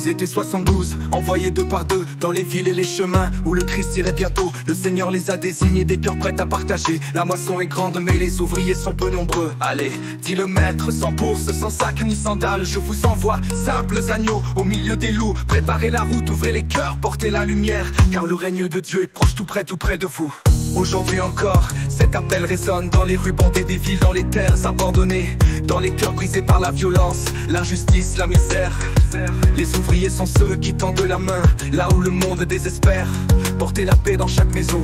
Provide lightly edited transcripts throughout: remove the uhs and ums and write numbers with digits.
Ils étaient 72, envoyés deux par deux dans les villes et les chemins où le Christ irait bientôt. Le Seigneur les a désignés, des cœurs prêts à partager. La moisson est grande mais les ouvriers sont peu nombreux. Allez, dit le maître, sans bourse, sans sac ni sandales, je vous envoie simples agneaux au milieu des loups. Préparez la route, ouvrez les cœurs, portez la lumière, car le règne de Dieu est proche, tout près de vous. Aujourd'hui encore, cet appel résonne dans les rues bondées des villes, dans les terres abandonnées, dans les cœurs brisés par la violence, l'injustice, la misère. Les ouvriers sont ceux qui tendent la main, là où le monde désespère. Porter la paix dans chaque maison,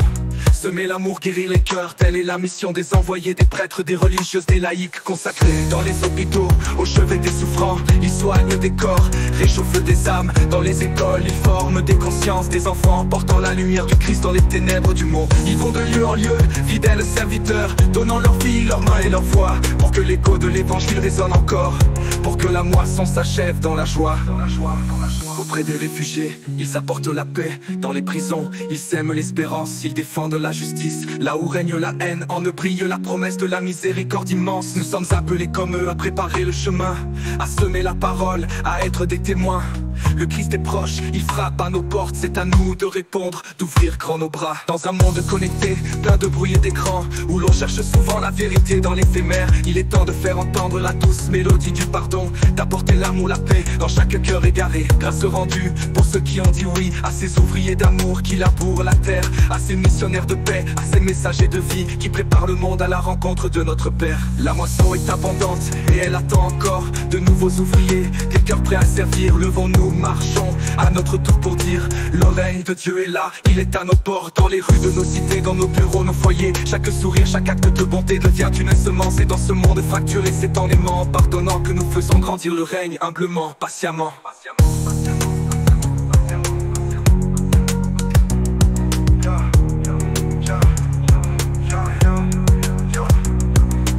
semer l'amour, guérir les cœurs, telle est la mission des envoyés, des prêtres, des religieuses, des laïcs consacrés. Dans les hôpitaux, au chevet des souffrants, ils soignent des corps, réchauffent des âmes. Dans les écoles, ils forment des consciences, des enfants portant la lumière du Christ dans les ténèbres du monde. Ils vont de lieu en lieu, fidèles serviteurs, donnant leur vie, leurs mains et leur voix, pour que l'écho de l'évangile résonne encore, pour que la moisson s'achève dans la joie. Auprès des réfugiés, ils apportent la paix. Dans les prisons, ils sèment l'espérance, ils défendent la justice. Là où règne la haine, en eux brille la promesse de la miséricorde immense. Nous sommes appelés comme eux à préparer le chemin, à semer la parole, à être des témoins. Le Christ est proche, il frappe à nos portes, c'est à nous de répondre, d'ouvrir grand nos bras. Dans un monde connecté, plein de bruit et d'écran, où l'on cherche souvent la vérité dans l'éphémère, il est temps de faire entendre la douce mélodie du pardon, d'apporter l'amour, la paix dans chaque cœur égaré. Grâce rendue pour ceux qui ont dit oui à ces ouvriers d'amour qui labourent la terre, à ces missionnaires de paix, à ces messagers de vie qui préparent le monde à la rencontre de notre Père. La moisson est abondante et elle attend encore de nouveaux ouvriers, des cœurs prêts à servir. Levons-nous, marchons à notre tour pour dire: le règne de Dieu est là, il est à nos portes, dans les rues de nos cités, dans nos bureaux, nos foyers. Chaque sourire, chaque acte de bonté devient une semence, et dans ce monde fracturé, c'est en aimant, en pardonnant que nous faisons grandir le règne humblement, patiemment.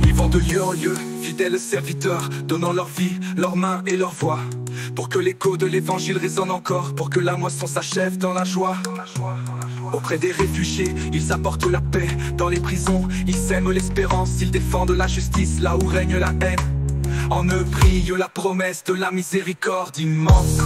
Ils vont de lieu en lieu, fidèles serviteurs, donnant leur vie, leurs mains et leur voix, pour que l'écho de l'évangile résonne encore, pour que la moisson s'achève dans la joie. Auprès des réfugiés, ils apportent la paix. Dans les prisons, ils sèment l'espérance, ils défendent la justice, là où règne la haine. En eux brille la promesse de la miséricorde immense.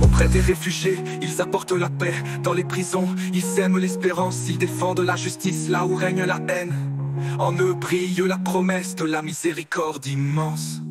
Auprès des réfugiés, ils apportent la paix. Dans les prisons, ils sèment l'espérance, ils défendent la justice, là où règne la haine. En eux brille la promesse de la miséricorde immense.